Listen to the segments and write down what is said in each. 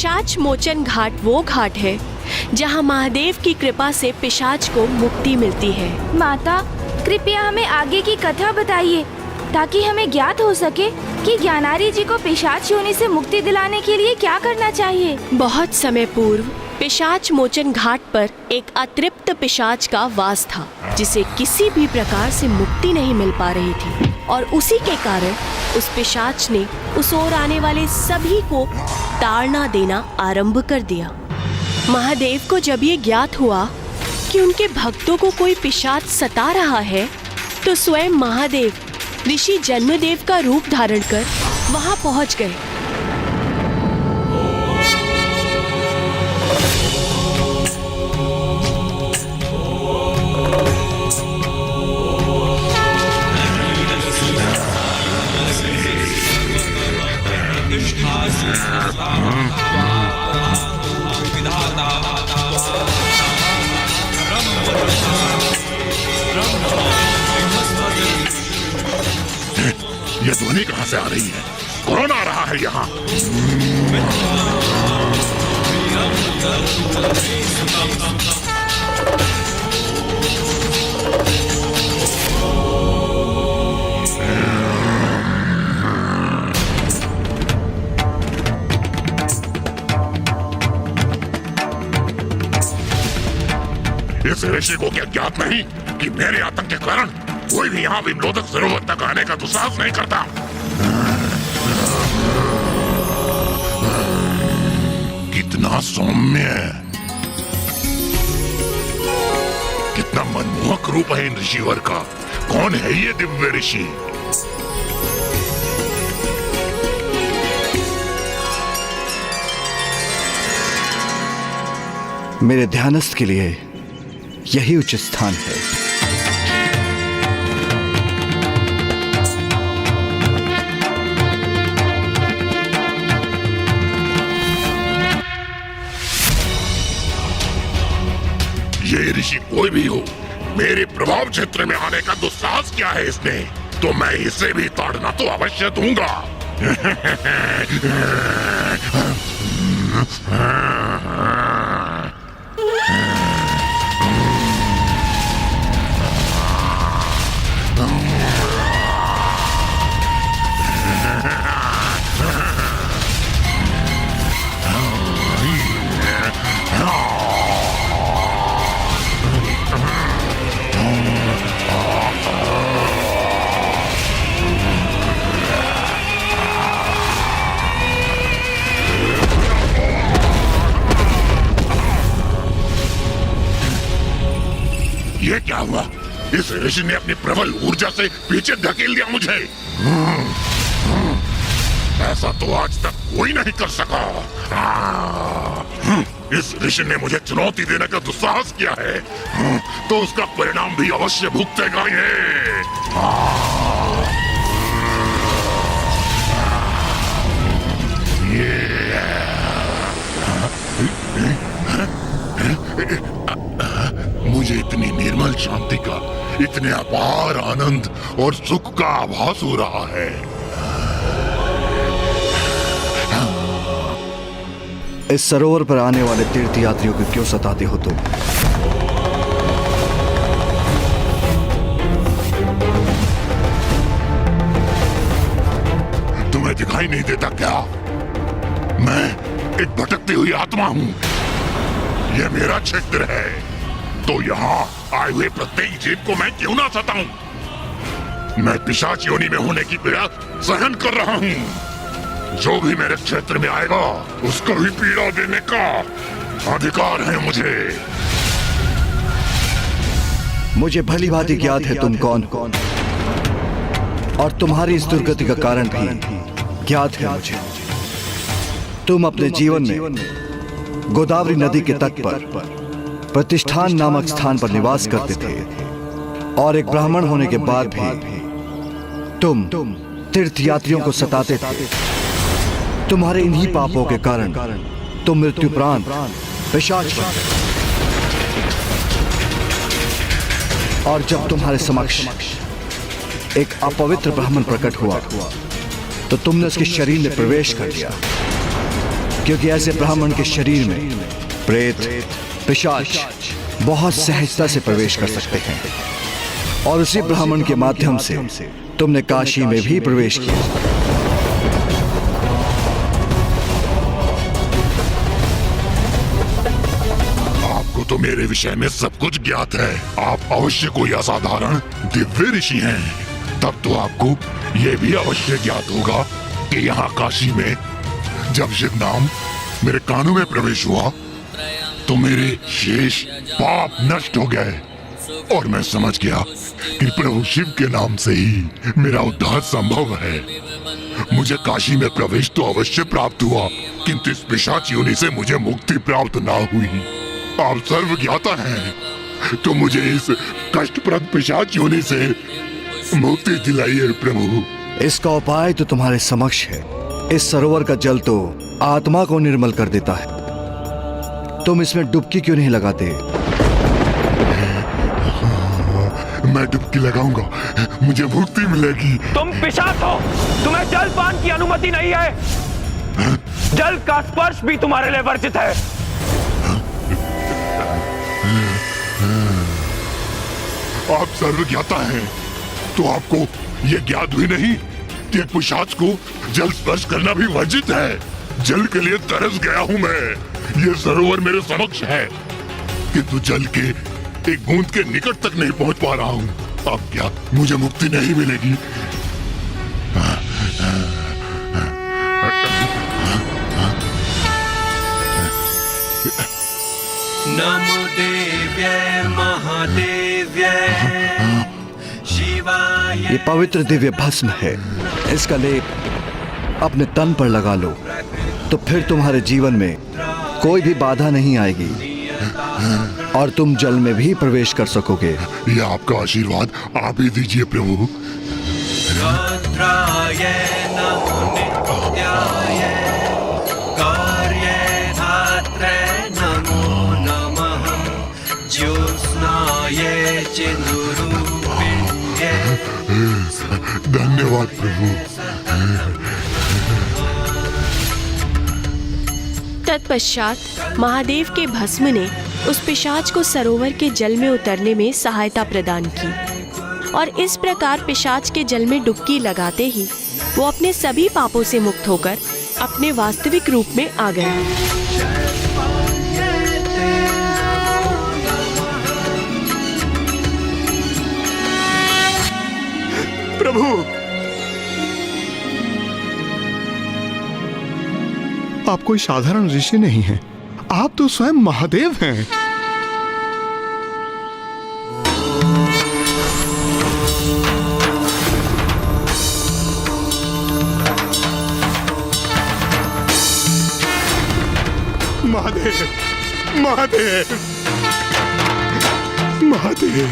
पिशाच मोचन घाट वो घाट है जहाँ महादेव की कृपा से पिशाच को मुक्ति मिलती है। माता, कृपया हमें आगे की कथा बताइए ताकि हमें ज्ञात हो सके कि ज्ञानारी जी को पिशाच योनि से मुक्ति दिलाने के लिए क्या करना चाहिए। बहुत समय पूर्व पिशाच मोचन घाट पर एक अतृप्त पिशाच का वास था, जिसे किसी भी प्रकार से मुक्ति नहीं मिल पा रही थी, और उसी के कारण उस पिशाच ने उस ओर आने वाले सभी को ताड़ना देना आरंभ कर दिया। महादेव को जब ये ज्ञात हुआ कि उनके भक्तों को कोई पिशाच सता रहा है, तो स्वयं महादेव ऋषि जन्मदेव का रूप धारण कर वहां पहुंच गए। ये ध्वनि कहाँ से आ रही है? कौन आ रहा है यहाँ? इस ऋषि को क्या ज्ञात नहीं कि मेरे आतंक के कारण कोई भी यहाँ विमलोदक सरोवर तक आने का दुस्साहस नहीं करता। कितना सौम्य, कितना मनमोहक रूप है इन ऋषिवर का। कौन है ये दिव्य ऋषि? मेरे ध्यानस्थ के लिए यही उचित स्थान है। ये ऋषि कोई भी हो, मेरे प्रभाव क्षेत्र में आने का दुस्साहस क्या है इसने, तो मैं इसे भी ताड़ना तो अवश्य दूंगा। ये क्या हुआ? इस ऋषि ने अपनी प्रबल ऊर्जा से पीछे धकेल दिया मुझे। ऐसा तो आज तक कोई नहीं कर सका। इस ऋषि ने मुझे चुनौती देने का दुस्साहस किया है, तो उसका परिणाम भी अवश्य भुगतेगा मुझे इतनी निर्मल शांति का, इतने अपार आनंद और सुख का आभास हो रहा है। इस सरोवर पर आने वाले तीर्थ यात्रियों को क्यों सताते हो तुम? तुम्हें दिखाई नहीं देता क्या? मैं एक भटकती हुई आत्मा हूँ। यह मेरा क्षेत्र है, तो यहाँ आए हुए प्रत्येक जीव को मैं क्यों ना सताऊं? मैं पिशाच योनि में होने की पीड़ा सहन कर रहा हूँ। जो भी मेरे क्षेत्र में आएगा उसको भी पीड़ा देने का अधिकार है मुझे भली भांति ज्ञात है तुम कौन, और तुम्हारी इस दुर्गति का कारण भी ज्ञात है मुझे। तुम अपने जीवन में गोदावरी नदी के तट पर प्रतिष्ठान नामक स्थान पर निवास करते थे, और एक ब्राह्मण होने के बाद भी तुम तीर्थ यात्रियों को सताते थे। तुम्हारे इन्हीं पापों के कारण तुम मृत्युपरांत पिशाच बन गए। और जब तुम्हारे समक्ष एक अपवित्र ब्राह्मण प्रकट हुआ, तो तुमने उसके शरीर में प्रवेश कर लिया क्योंकि ऐसे ब्राह्मण के शरीर में प्रेत, पिशाच बहुत सहजता से प्रवेश कर सकते हैं। और उसी ब्राह्मण के माध्यम से तुमने काशी में भी प्रवेश किया। आपको तो मेरे विषय में सब कुछ ज्ञात है। आप अवश्य कोई असाधारण दिव्य ऋषि हैं। तब तो आपको यह भी अवश्य ज्ञात होगा कि यहाँ काशी में जमशेद नाम मेरे कानों में प्रवेश हुआ तो मेरे शेष पाप नष्ट हो गए और मैं समझ गया कि प्रभु शिव के नाम से ही मेरा उद्धार संभव है। मुझे काशी में प्रवेश तो अवश्य प्राप्त हुआ, किंतु इस पिशाच योनि से मुझे मुक्ति प्राप्त ना हुई। आप सर्वज्ञाता हैं, तो मुझे इस कष्टप्रद पिशाच योनि से मुक्ति दिलाइए प्रभु। इसका उपाय तो तुम्हारे समक्ष है। इस सरोवर का जल तो आत्मा को निर्मल कर देता है। तुम इसमें डुबकी क्यों नहीं लगाते? मैं डुबकी लगाऊंगा, मुझे मुक्ति मिलेगी। तुम पिशाच हो, तुम्हें जलपान की अनुमति नहीं है। जल का स्पर्श भी तुम्हारे लिए वर्जित है। आप सर्वज्ञाता हैं, तो आपको यह ज्ञात भी नहीं कि एक पिशाच को जल स्पर्श करना भी वर्जित है। जल के लिए तरस गया हूं मैं। ये सरोवर मेरे समक्ष है, किंतु जल के एक बूंद के निकट तक नहीं पहुंच पा रहा हूं। अब क्या मुझे मुक्ति नहीं मिलेगी? नमो देव्यै महादेव्यै शिवाय। ये पवित्र दिव्य भस्म है। इसका लेप अपने तन पर लगा लो, तो फिर तुम्हारे जीवन में कोई भी बाधा नहीं आएगी और तुम जल में भी प्रवेश कर सकोगे। यह आपका आशीर्वाद आप ही दीजिए प्रभु। रुद्राय नमो नित्याय कार्यधात्रे नमो नमः ज्योत्स्नाय चिन्नुरूपिण्ये। धन्यवाद प्रभु। तत्पश्चात महादेव के भस्म ने उस पिशाच को सरोवर के जल में उतरने में सहायता प्रदान की और इस प्रकार पिशाच के जल में डुबकी लगाते ही वो अपने सभी पापों से मुक्त होकर अपने वास्तविक रूप में आ गया। प्रभु, आप कोई साधारण ऋषि नहीं हैं, आप तो स्वयं महादेव हैं। महादेव, महादेव, महादेव।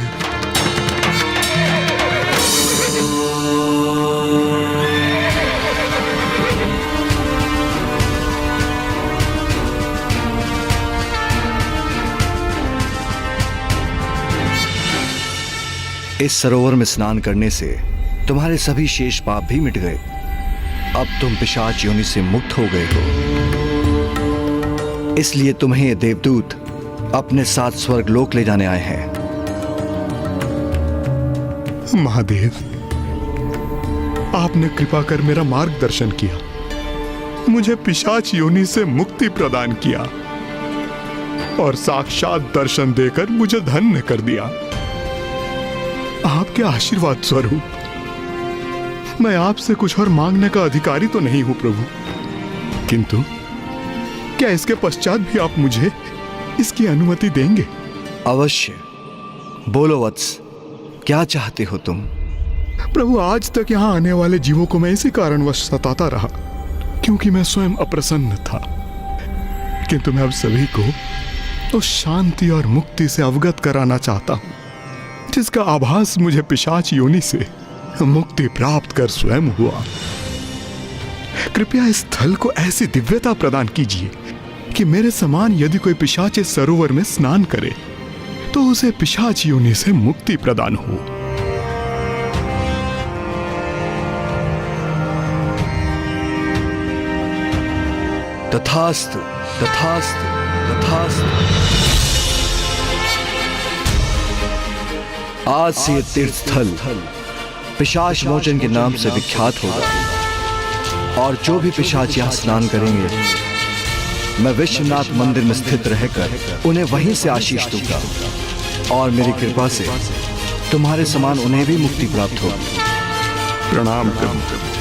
इस सरोवर में स्नान करने से तुम्हारे सभी शेष पाप भी मिट गए। अब तुम पिशाच योनि से मुक्त हो गए हो। इसलिए तुम्हें ये देवदूत अपने साथ स्वर्ग लोक ले जाने आए हैं। महादेव, आपने कृपा कर मेरा मार्गदर्शन किया, मुझे पिशाच योनि से मुक्ति प्रदान किया और साक्षात दर्शन देकर मुझे धन्य कर दिया। आपके आशीर्वाद स्वरूप मैं आपसे कुछ और मांगने का अधिकारी तो नहीं हूं प्रभु, किंतु क्या इसके पश्चात भी आप मुझे इसकी अनुमति देंगे? अवश्य। बोलो वत्स, क्या चाहते हो तुम? प्रभु, आज तक यहाँ आने वाले जीवों को मैं इसी कारणवश सताता रहा क्योंकि मैं स्वयं अप्रसन्न था, किंतु मैं अब सभी को उस शांति और मुक्ति से अवगत कराना चाहता हूं जिसका आभास मुझे पिशाच योनि से मुक्ति प्राप्त कर स्वयं हुआ। कृपया इस स्थल को ऐसी दिव्यता प्रदान कीजिए कि मेरे समान यदि कोई पिशाच इस सरोवर में स्नान करे तो उसे पिशाच योनि से मुक्ति प्रदान हो। तथास्तु तथास्तु तथास्तु। आज से ये तीर्थ स्थल पिशाच मोचन के नाम से विख्यात होगा और जो भी पिशाच यहाँ स्नान करेंगे मैं विश्वनाथ मंदिर में स्थित रहकर उन्हें वहीं से आशीष दूंगा और मेरी कृपा से तुम्हारे समान उन्हें भी मुक्ति प्राप्त होगी। प्रणाम करूं।